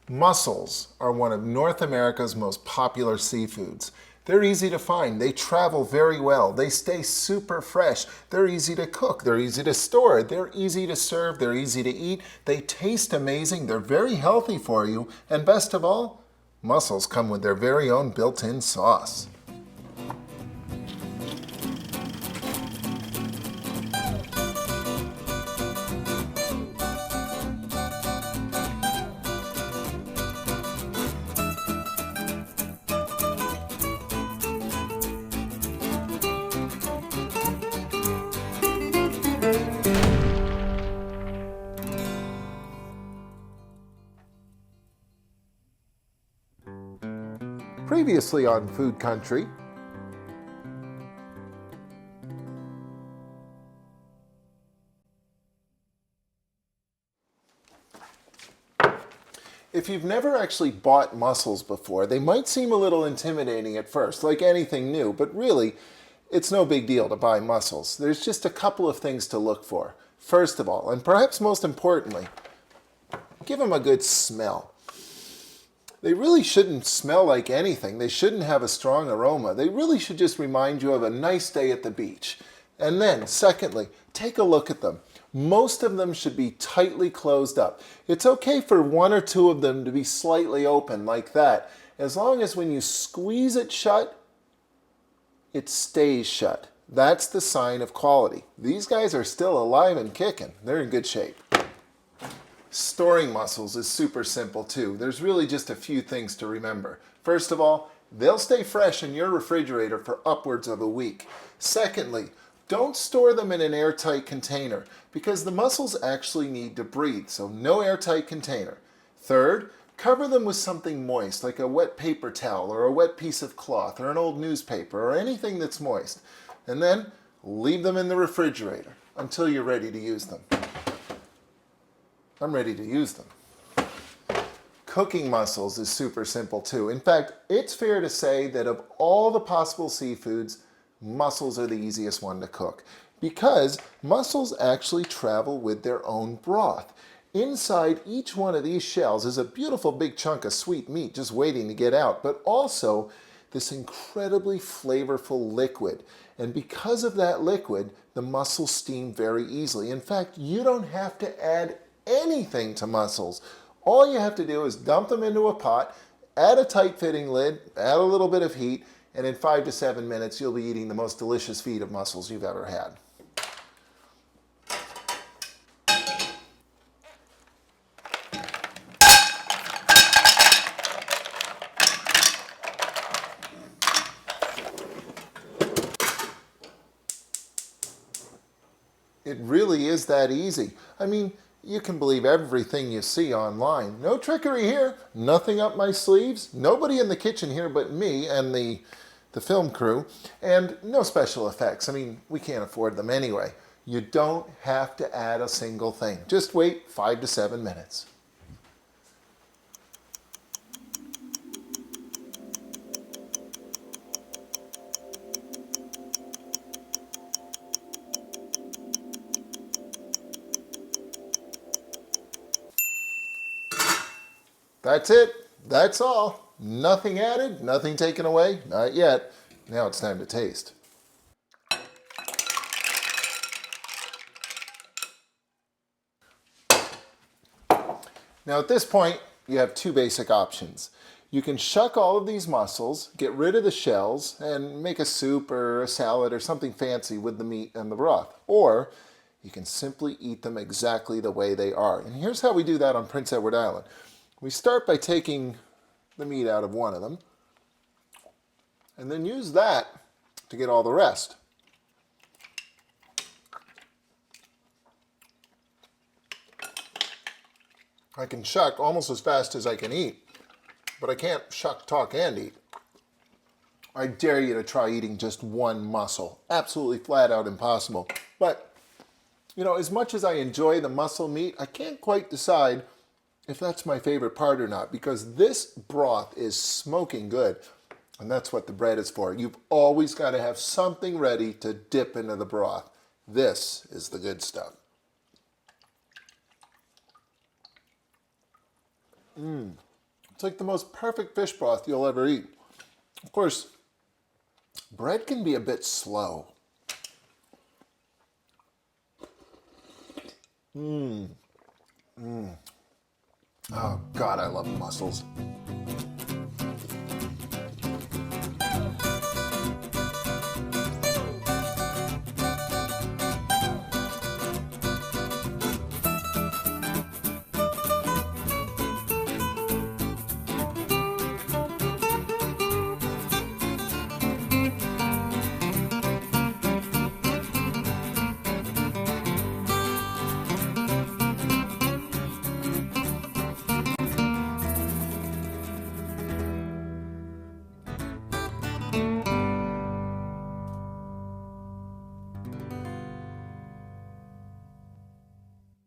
Mussels are one of North America's most popular seafoods. They're easy to find. They travel very well. They stay super fresh. They're easy to cook. They're easy to store. They're easy to serve. They're easy to eat. They taste amazing. They're very healthy for you. And best of all, mussels come with their very own built-in sauce. Previously on Food Country, if you've never actually bought mussels before, they might seem a little intimidating at first, like anything new, but really, it's no big deal to buy mussels. There's just a couple of things to look for. First of all, and perhaps most importantly, give them a good smell. They really shouldn't smell like anything. They shouldn't have a strong aroma. They really should just remind you of a nice day at the beach. And then, secondly, take a look at them. Most of them should be tightly closed up. It's okay for one or two of them to be slightly open like that, as long as when you squeeze it shut, it stays shut. That's the sign of quality. These guys are still alive and kicking. They're in good shape. Storing mussels is super simple too. There's really just a few things to remember. First of all, they'll stay fresh in your refrigerator for upwards of a week. Secondly, don't store them in an airtight container because the mussels actually need to breathe, so no airtight container. Third, cover them with something moist like a wet paper towel or a wet piece of cloth or an old newspaper or anything that's moist. And then leave them in the refrigerator until you're ready to use them. I'm ready to use them. Cooking mussels is super simple too. In fact, it's fair to say that of all the possible seafoods, mussels are the easiest one to cook because mussels actually travel with their own broth. Inside each one of these shells is a beautiful big chunk of sweet meat just waiting to get out, but also this incredibly flavorful liquid. And because of that liquid, the mussels steam very easily. In fact, you don't have to add anything to mussels. All you have to do is dump them into a pot, add a tight fitting lid, add a little bit of heat, and in 5 to 7 minutes you'll be eating the most delicious feed of mussels you've ever had. It really is that easy. I mean, you can believe everything you see online. No trickery here, nothing up my sleeves, nobody in the kitchen here but me and the film crew, and no special effects. I mean, we can't afford them anyway. You don't have to add a single thing. Just wait 5 to 7 minutes. That's it. That's all. Nothing added, nothing taken away. Not yet. Now it's time to taste. Now at this point, you have two basic options. You can shuck all of these mussels, get rid of the shells, and make a soup or a salad or something fancy with the meat and the broth. Or you can simply eat them exactly the way they are. And here's how we do that on Prince Edward Island. We start by taking the meat out of one of them and then use that to get all the rest. I can shuck almost as fast as I can eat, but I can't shuck, talk, and eat. I dare you to try eating just one mussel. Absolutely flat out impossible. But, you know, as much as I enjoy the mussel meat, I can't quite decide if that's my favorite part or not, because this broth is smoking good, and that's what the bread is for. You've always got to have something ready to dip into the broth. This is the good stuff. like the most perfect fish broth you'll ever eat. Of course, bread can be a bit slow. Oh, God, I love mussels.